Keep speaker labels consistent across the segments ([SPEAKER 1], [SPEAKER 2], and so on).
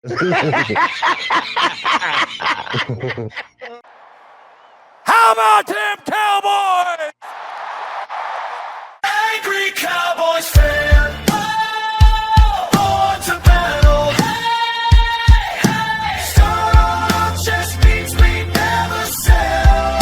[SPEAKER 1] How about them Cowboys? Angry Cowboys fan. Born to battle. Start just means we never sell.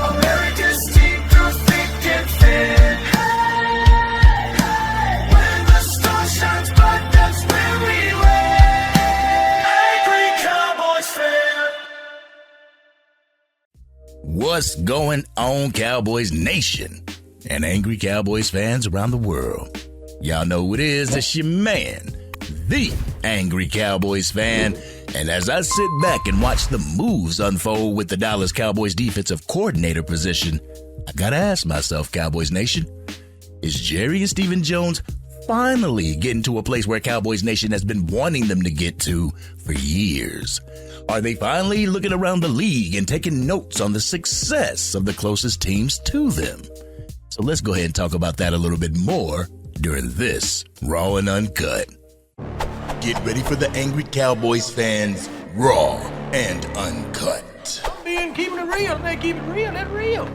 [SPEAKER 1] America's team through thick and thin. When the star shines bright, that's when we win. Angry Cowboys fan.
[SPEAKER 2] What's going on, Cowboys Nation and angry Cowboys fans around the world? Y'all know who it is. It's your man, the angry Cowboys fan. And as I sit back and watch the moves unfold with the Dallas Cowboys defensive coordinator position, I gotta ask myself, Cowboys Nation, is Jerry and Stephen Jones finally getting to a place where Cowboys Nation has been wanting them to get to for years? Are they finally looking around the league and taking notes on the success of the closest teams to them? So let's go ahead and talk about that a little bit more during this Raw and Uncut. Get ready for the angry Cowboys fans, Raw and Uncut.
[SPEAKER 3] Man, keeping it real, man, keep it real, that's real.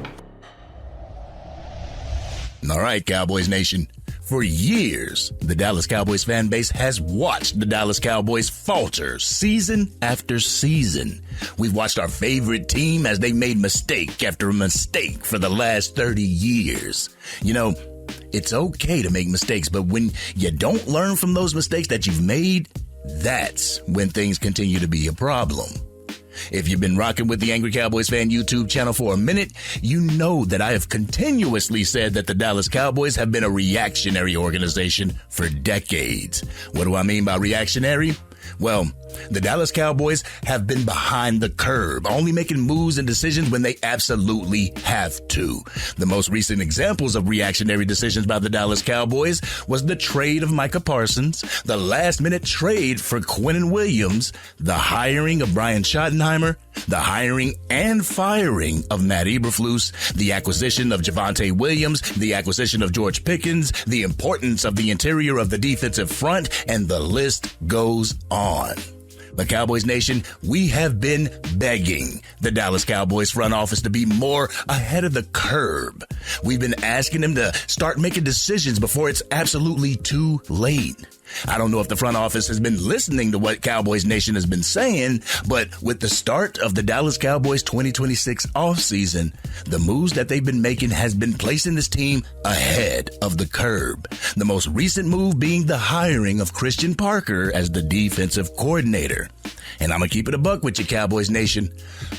[SPEAKER 2] All right, Cowboys Nation. For years, the Dallas Cowboys fan base has watched the Dallas Cowboys falter season after season. We've watched our favorite team as they made mistake after mistake for the last 30 years. You know, it's okay to make mistakes, but when you don't learn from those mistakes that you've made, that's when things continue to be a problem. If you've been rocking with the Angry Cowboys Fan YouTube channel for a minute, you know that I have continuously said that the Dallas Cowboys have been a reactionary organization for decades. What do I mean by reactionary? Well, the Dallas Cowboys have been behind the curve, only making moves and decisions when they absolutely have to. The most recent examples of reactionary decisions by the Dallas Cowboys was the trade of Micah Parsons, the last-minute trade for Quinnen Williams, the hiring of Brian Schottenheimer, the hiring and firing of Matt Eberflus, the acquisition of Javonte Williams, the acquisition of George Pickens, the importance of the interior of the defensive front, and the list goes on. But Cowboys Nation, we have been begging the Dallas Cowboys front office to be more ahead of the curve. We've been asking them to start making decisions before it's absolutely too late. I don't know if the front office has been listening to what Cowboys Nation has been saying, but with the start of the Dallas Cowboys 2026 offseason, the moves that they've been making has been placing this team ahead of the curve. The most recent move being the hiring of Christian Parker as the defensive coordinator. And I'm going to keep it a buck with you, Cowboys Nation.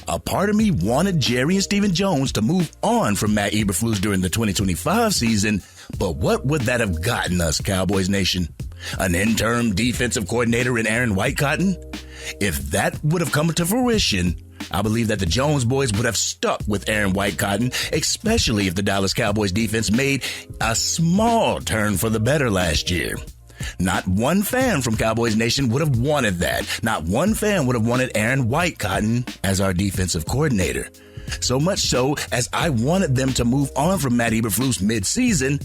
[SPEAKER 2] A part of me wanted Jerry and Stephen Jones to move on from Matt Eberflus during the 2025 season, but what would that have gotten us, Cowboys Nation? An interim defensive coordinator in Aaron Whitecotton? If that would have come to fruition, I believe that the Jones boys would have stuck with Aaron Whitecotton, especially if the Dallas Cowboys defense made a small turn for the better last year. Not one fan from Cowboys Nation would have wanted that. Not one fan would have wanted Aaron Whitecotton as our defensive coordinator. So much so, as I wanted them to move on from Matt Eberflus mid-season,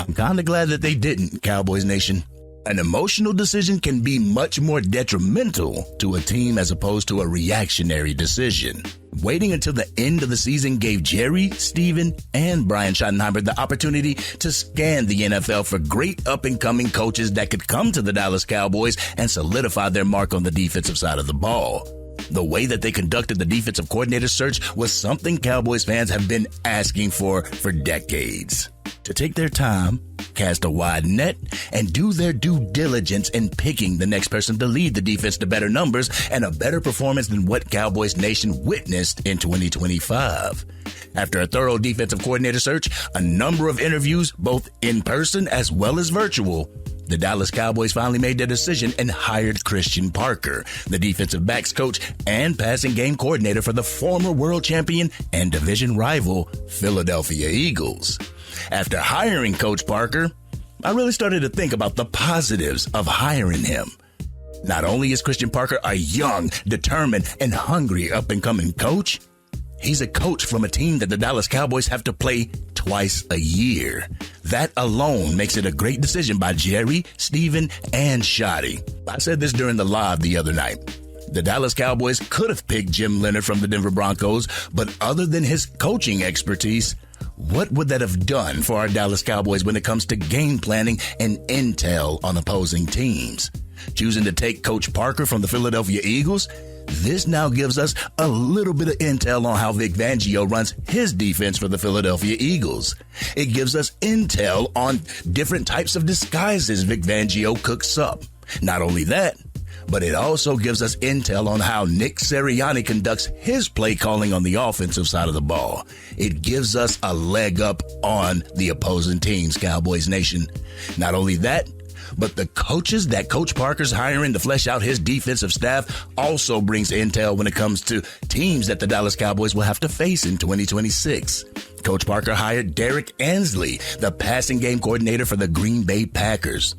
[SPEAKER 2] I'm kind of glad that they didn't, Cowboys Nation. An emotional decision can be much more detrimental to a team as opposed to a reactionary decision. Waiting until the end of the season gave Jerry, Steven, and Brian Schottenheimer the opportunity to scan the NFL for great up-and-coming coaches that could come to the Dallas Cowboys and solidify their mark on the defensive side of the ball. The way that they conducted the defensive coordinator search was something Cowboys fans have been asking for decades. To take their time, cast a wide net, and do their due diligence in picking the next person to lead the defense to better numbers and a better performance than what Cowboys Nation witnessed in 2025. After a thorough defensive coordinator search, a number of interviews, both in person as well as virtual, the Dallas Cowboys finally made their decision and hired Christian Parker, the defensive backs coach and passing game coordinator for the former world champion and division rival Philadelphia Eagles. After hiring Coach Parker, I really started to think about the positives of hiring him. Not only is Christian Parker a young, determined, and hungry up-and-coming coach, he's a coach from a team that the Dallas Cowboys have to play twice a year. That alone makes it a great decision by Jerry, Steven, and Shotty. I said this during the live the other night. The Dallas Cowboys could have picked Jim Leonhard from the Denver Broncos, but other than his coaching expertise, what would that have done for our Dallas Cowboys when it comes to game planning and intel on opposing teams? Choosing to take Coach Parker from the Philadelphia Eagles, this now gives us a little bit of intel on how Vic Fangio runs his defense for the Philadelphia Eagles. It gives us intel on different types of disguises Vic Fangio cooks up. Not only that, but it also gives us intel on how Nick Sirianni conducts his play calling on the offensive side of the ball. It gives us a leg up on the opposing teams, Cowboys Nation. Not only that, but the coaches that Coach Parker's hiring to flesh out his defensive staff also brings intel when it comes to teams that the Dallas Cowboys will have to face in 2026. Coach Parker hired Derek Ansley, the passing game coordinator for the Green Bay Packers.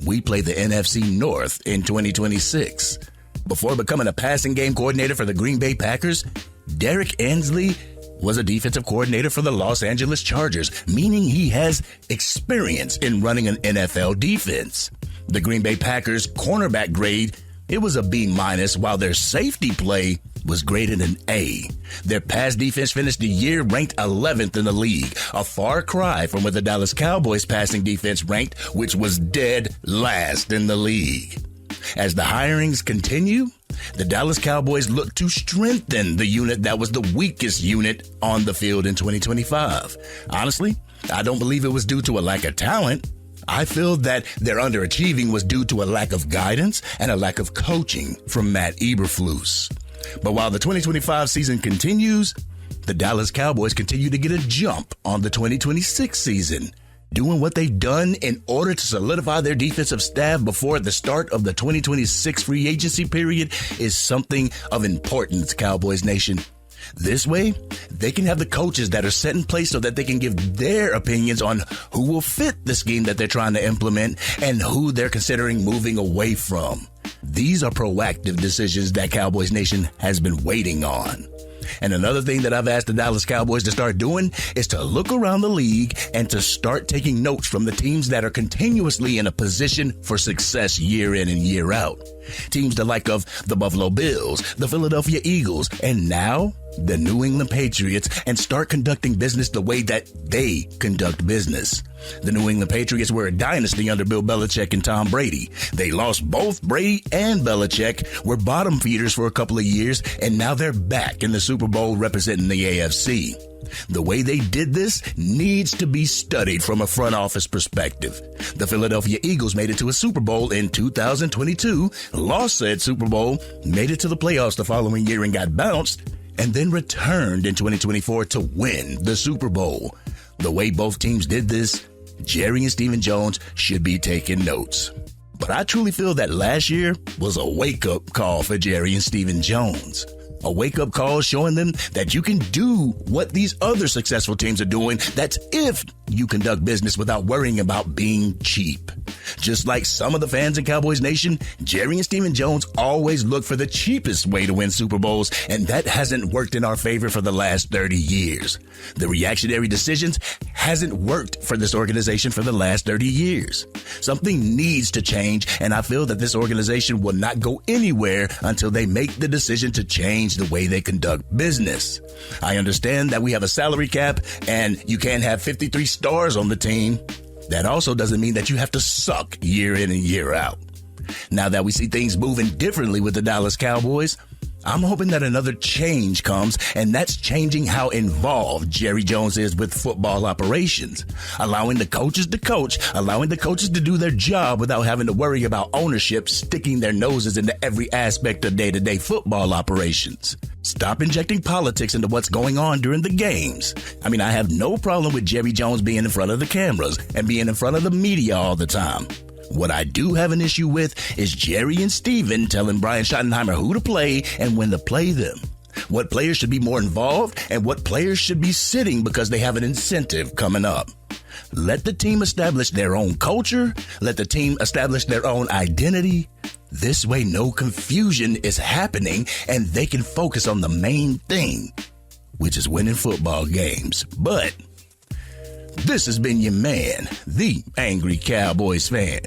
[SPEAKER 2] We play the NFC North in 2026. Before becoming a passing game coordinator for the Green Bay Packers, Derek Ansley was a defensive coordinator for the Los Angeles Chargers, meaning he has experience in running an NFL defense. The Green Bay Packers cornerback grade, it was a B-, while their safety play was graded an A. Their pass defense finished the year ranked 11th in the league, a far cry from where the Dallas Cowboys passing defense ranked, which was dead last in the league. As the hirings continue, the Dallas Cowboys look to strengthen the unit that was the weakest unit on the field in 2025. Honestly, I don't believe it was due to a lack of talent. I feel that their underachieving was due to a lack of guidance and a lack of coaching from Matt Eberflus. But while the 2025 season continues, the Dallas Cowboys continue to get a jump on the 2026 season, doing what they've done in order to solidify their defensive staff before the start of the 2026 free agency period is something of importance, Cowboys Nation. This way, they can have the coaches that are set in place so that they can give their opinions on who will fit the scheme that they're trying to implement and who they're considering moving away from. These are proactive decisions that Cowboys Nation has been waiting on. And another thing that I've asked the Dallas Cowboys to start doing is to look around the league and to start taking notes from the teams that are continuously in a position for success year in and year out. Teams the like of the Buffalo Bills, the Philadelphia Eagles, and now the New England Patriots, and start conducting business the way that they conduct business. The New England Patriots were a dynasty under Bill Belichick and Tom Brady. They lost both Brady and Belichick, were bottom feeders for a couple of years, and now they're back in the Super Bowl representing the AFC. The way they did this needs to be studied from a front office perspective. The Philadelphia Eagles made it to a Super Bowl in 2022, lost said Super Bowl, made it to the playoffs the following year and got bounced, and then returned in 2024 to win the Super Bowl. The way both teams did this, Jerry and Stephen Jones should be taking notes. But I truly feel that last year was a wake-up call for Jerry and Stephen Jones. A wake-up call showing them that you can do what these other successful teams are doing. That's if you conduct business without worrying about being cheap. Just like some of the fans in Cowboys Nation, Jerry and Stephen Jones always look for the cheapest way to win Super Bowls, and that hasn't worked in our favor for the last 30 years. The reactionary decisions hasn't worked for this organization for the last 30 years. Something needs to change, and I feel that this organization will not go anywhere until they make the decision to change the way they conduct business. I understand that we have a salary cap and you can't have 53 stars on the team. That also doesn't mean that you have to suck year in and year out. Now that we see things moving differently with the Dallas Cowboys, I'm hoping that another change comes, and that's changing how involved Jerry Jones is with football operations, allowing the coaches to coach, allowing the coaches to do their job without having to worry about ownership sticking their noses into every aspect of day-to-day football operations. Stop injecting politics into what's going on during the games. I mean, I have no problem with Jerry Jones being in front of the cameras and being in front of the media all the time. What I do have an issue with is Jerry and Steven telling Brian Schottenheimer who to play and when to play them. What players should be more involved and what players should be sitting because they have an incentive coming up. Let the team establish their own culture. Let the team establish their own identity. This way, no confusion is happening and they can focus on the main thing, which is winning football games. But This has been your man, the Angry Cowboys fan.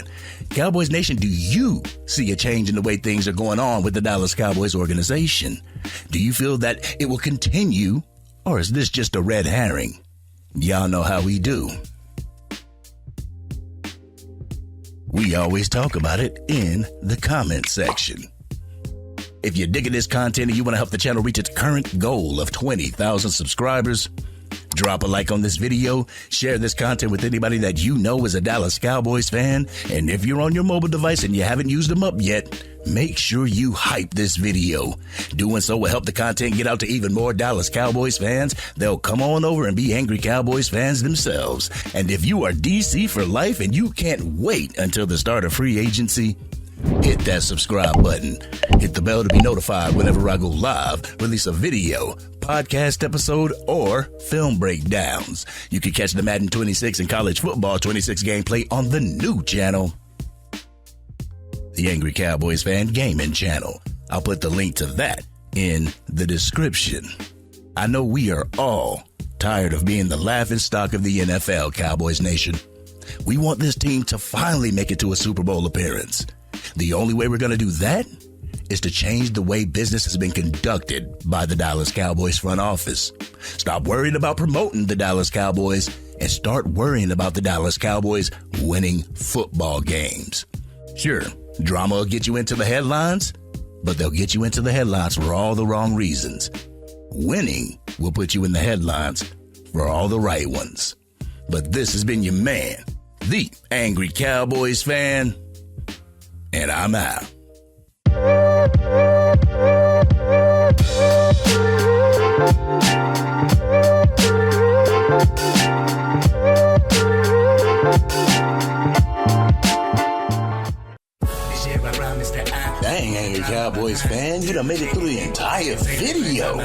[SPEAKER 2] Cowboys Nation, do you see a change in the way things are going on with the Dallas Cowboys organization? Do you feel that it will continue, or is this just a red herring? Y'all know how we do. We always talk about it in the comment section. If you're digging this content and you want to help the channel reach its current goal of 20,000 subscribers, drop a like on this video, share this content with anybody that you know is a Dallas Cowboys fan, and if you're on your mobile device and you haven't used them up yet, make sure you hype this video. Doing so will help the content get out to even more Dallas Cowboys fans. They'll come on over and be Angry Cowboys fans themselves. And if you are DC for life and you can't wait until the start of free agency, hit that subscribe button. Hit the bell to be notified whenever I go live, release a video, podcast episode, or film breakdowns. You can catch the Madden 26 and College Football 26 gameplay on the new channel, the Angry Cowboys Fan Gaming Channel. I'll put the link to that in the description. I know we are all tired of being the laughingstock of the NFL, Cowboys Nation. We want this team to finally make it to a Super Bowl appearance. The only way we're going to do that is to change the way business has been conducted by the Dallas Cowboys front office. Stop worrying about promoting the Dallas Cowboys and start worrying about the Dallas Cowboys winning football games. Sure, drama will get you into the headlines, but they'll get you into the headlines for all the wrong reasons. Winning will put you in the headlines for all the right ones. But this has been your man, the Angry Cowboys fan, and I'm out. Dang, Angry Cowboys fan, you done made it through the entire video.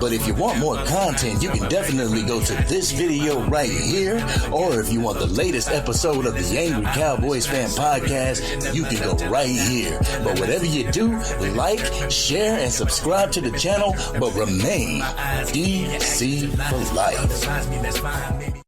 [SPEAKER 2] But if you want more content, you can definitely go to this video right here. Or if you want the latest episode of the Angry Cowboys Fan Podcast, you can go right here. But whatever you do, like, share, and subscribe to the channel, but remain DC for life.